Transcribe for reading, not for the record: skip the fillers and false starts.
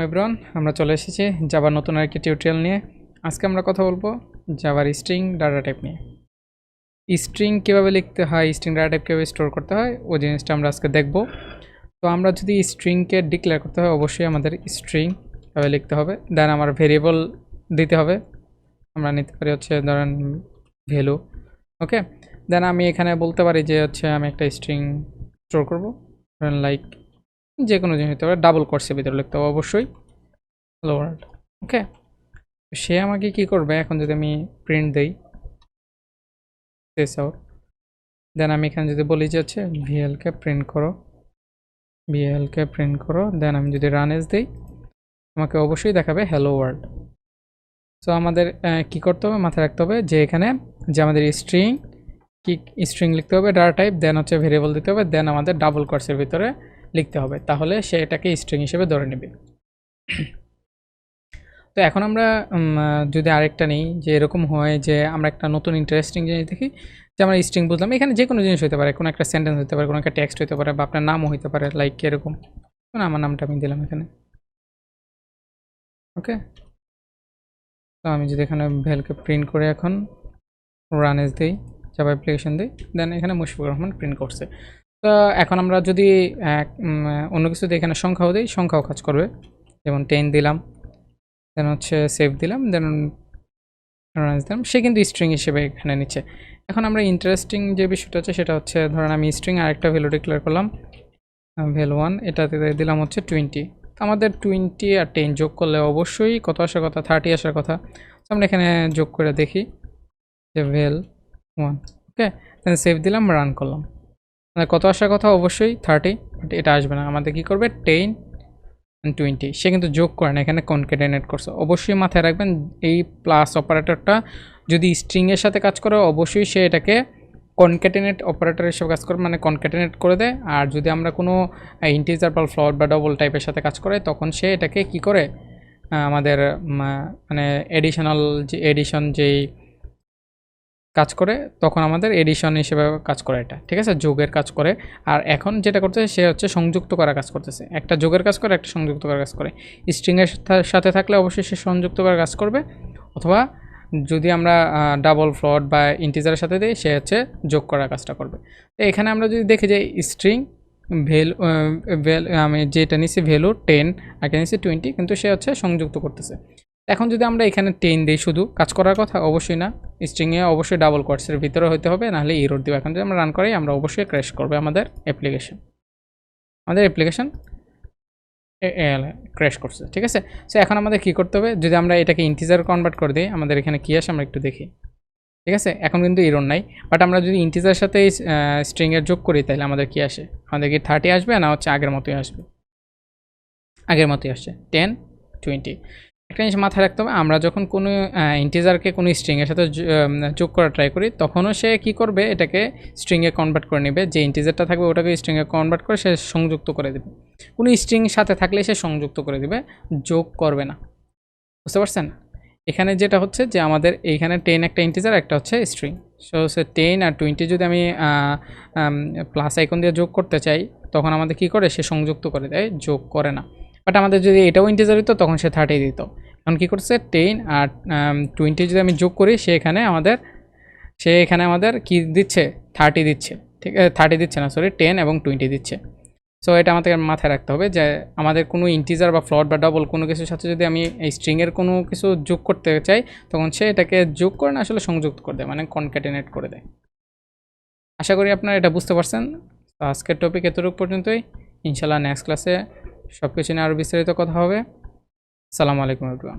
Everyone, আমরা চলে এসেছি জাভার নতুন আরেকটি টিউটোরিয়াল নিয়ে। আজকে আমরা কথা বলবো জাভার স্ট্রিং ডাটা টাইপ নিয়ে। স্ট্রিং কীভাবে লিখতে হয়, স্ট্রিং ডাটা টাইপ কীভাবে স্টোর করতে হয়, ওই জিনিসটা আমরা আজকে দেখব। তো আমরা যদি স্ট্রিংকে ডিক্লেয়ার করতে হয়, অবশ্যই আমাদের স্ট্রিং কীভাবে লিখতে হবে। দেন আমার ভেরিয়েবল দিতে হবে। আমরা নিতে পারি হচ্ছে ধরেন ভ্যালু, ওকে। দেন আমি এখানে বলতে পারি যে হচ্ছে আমি একটা স্ট্রিং স্টোর করবো, ধরেন লাইক যে কোনো জিনিস হতে পারে, ডাবল কোটসের ভিতরে লিখতে হবে অবশ্যই, হ্যালো ওয়ার্ল্ড, ওকে। সে আমাকে কি করবে, এখন যদি আমি প্রিন্ট দেই আউট, দেন আমি এখানে যদি বলি যে হচ্ছে ভিএলকে প্রিন্ট করো, দেন আমি যদি রান এস দিই, আমাকে অবশ্যই দেখাবে হ্যালো ওয়ার্ল্ড। সো আমাদের কি করতে হবে, মাথায় রাখতে হবে যে এখানে যে আমাদের স্ট্রিং লিখতে হবে ডাটা টাইপ, দেন হচ্ছে ভেরিয়েবল দিতে হবে, দেন আমাদের ডাবল কোটসের ভিতরে লিখতে হবে, তাহলে সে এটাকে স্ট্রিং হিসেবে ধরে নেবে। তো এখন আমরা যদি আরেকটা নিই, যে এরকম হয় যে আমরা একটা নতুন ইন্টারেস্টিং জিনিস দেখি, যে আমরা স্ট্রিং বুঝলাম, এখানে যে কোনো জিনিস হতে পারে, কোনো একটা সেন্টেন্স হতে পারে, কোনো একটা টেক্সট হতে পারে, বা আপনার নামও হতে পারে, লাইক এরকম আমার নামটা আমি দিলাম এখানে, ওকে। তো আমি যদি এখানে ভ্যালকে প্রিন্ট করে এখন রান এস দিই, জাভা অ্যাপ্লিকেশন দিই, দেন এখানে মুশফিকুর রহমান প্রিন্ট করছে। তো এখন আমরা যদি অন্য কিছু দিয়ে এখানে সংখ্যাও দিই, সংখ্যাও কাজ করবে, যেমন 10 দিলাম, দেন হচ্ছে সেভ দিলাম, দেন রান দিলাম, সে কিন্তু স্ট্রিং হিসেবে এখানে নিচ্ছে। এখন আমরা ইন্টারেস্টিং যে বিষয়টা আছে সেটা হচ্ছে, ধরেন আমি স্ট্রিং আরেকটা ভ্যালু ডিক্লেয়ার করলাম, ভ্যালু 1, এটাতে দিলাম হচ্ছে 20। আমাদের 20 আর 10 যোগ করলে অবশ্যই কত আসার কথা, 30 আসার কথা। আমরা এখানে যোগ করে দেখি যে ভ্যাল 1, ওকে। দেন সেভ দিলাম, রান করলাম, কত আসার কথা, অবশ্যই 30, বাট এটা আসবে না। আমাদের কি করবে, 10 20, সে কিন্তু যোগ করে না, এখানে কনক্যাটেনেট করছে। অবশ্যই মাথায় রাখবেন, এই প্লাস অপারেটরটা যদি স্ট্রিংয়ের সাথে কাজ করে, অবশ্যই সে এটাকে কনক্যাটেনেট অপারেটর হিসেবে কাজ করে, মানে কনক্যাটেনেট করে দেয়। আর যদি আমরা কোনো ইন্টিজার বা ফ্লোট বা ডবল টাইপের সাথে কাজ করে, তখন সে এটাকে কি করে, আমাদের মানে এডিশন যেই কাজ করে, তখন আমাদের এডিশন হিসেবে কাজ করে এটা, ঠিক আছে, যোগের কাজ করে। আর এখন যেটা করতেছে সে হচ্ছে সংযুক্ত করার কাজ করতেছে, একটা যোগের কাজ করে, একটা সংযুক্ত করার কাজ করে। স্ট্রিংয়ের সাথে থাকলে অবশ্যই সে সংযুক্ত করার কাজ করবে, অথবা যদি আমরা ডাবল ফ্লোট বা ইন্টিজারের সাথে দিই, সে হচ্ছে যোগ করার কাজটা করবে। তো এখানে আমরা যদি দেখি যে স্ট্রিং ভ্যালু আমি যেটা নিচ্ছি ভ্যালু 10, আগে নিচ্ছি 20, কিন্তু সে হচ্ছে সংযুক্ত করতেছে। এখন যদি আমরা এখানে 10 দিই, শুধু কাজ করার কথা, অবশ্যই না, স্ট্রিংয়ে অবশ্যই ডাবল কোটসের ভিতরে হতে হবে, নাহলে এরর দিব। এখন যদি আমরা রান করি, আমরা অবশ্যই ক্র্যাশ করবে আমাদের অ্যাপ্লিকেশন ক্র্যাশ করছে, ঠিক আছে। সো এখন আমাদের কি করতে হবে, যদি আমরা এটাকে ইন্টিজার কনভার্ট করে দিই, আমাদের এখানে কী আসে আমরা একটু দেখি, ঠিক আছে। এখন কিন্তু এরর নাই, বাট আমরা যদি ইন্টিজার সাথে স্ট্রিংয়ের যোগ করি, তাহলে আমাদের কি আসে, আমাদের কি 30 আসবে, না হচ্ছে আগের মতোই আসবে, আগের মতোই আসছে 10 20। একটা জিনিস মাথায় রাখতে হবে, আমরা যখন কোনো ইন্টিজারকে কোনো স্ট্রিংয়ের সাথে যোগ করা ট্রাই করি, তখনও সে কী করবে, এটাকে স্ট্রিংয়ে কনভার্ট করে নেবে, যে ইন্টিজারটা থাকবে ওটাকে স্ট্রিংয়ে কনভার্ট করে সে সংযুক্ত করে দেবে। কোনো স্ট্রিং সাথে থাকলে সে সংযুক্ত করে দেবে, যোগ করবে না, বুঝতে পারছেন। এখানে যেটা হচ্ছে যে আমাদের এইখানে 10 একটা ইন্টিজার, একটা হচ্ছে স্ট্রিং। সো সে 10 আর 20 যদি আমি প্লাস আইকন দিয়ে যোগ করতে চাই, তখন আমাদের কি করে, সে সংযুক্ত করে দেয়, যোগ করে না। বাট আমাদের যদি এটাও ইন্টিজার দিত, তখন সে 30 দিত। এখন কী করছে, 10 আর 20 যদি আমি যোগ করি, সে এখানে আমাদের কি দিচ্ছে, 30 দিচ্ছে, ঠিক আছে, 30 দিচ্ছে না, সরি, 10 এবং 20 দিচ্ছে। সো এটা আমাদের মাথায় রাখতে হবে, যে আমাদের কোনো ইন্টিজার বা ফ্লোট বা ডাবল কোনো কিছুর সাথে যদি আমি এই স্ট্রিংয়ের কোনো কিছু যোগ করতে চাই, তখন সে এটাকে যোগ করে না, আসলে সংযুক্ত করে দেয়, মানে কনক্যাটেনেট করে দেয়। আশা করি আপনারা এটা বুঝতে পারছেন। তো আজকের টপিক এতটুকু পর্যন্তই। ইনশাল্লাহ নেক্সট ক্লাসে সব কিছু নিয়ে আরও বিস্তারিত কথা হবে। আসসালামু আলাইকুম এভরিওয়ান।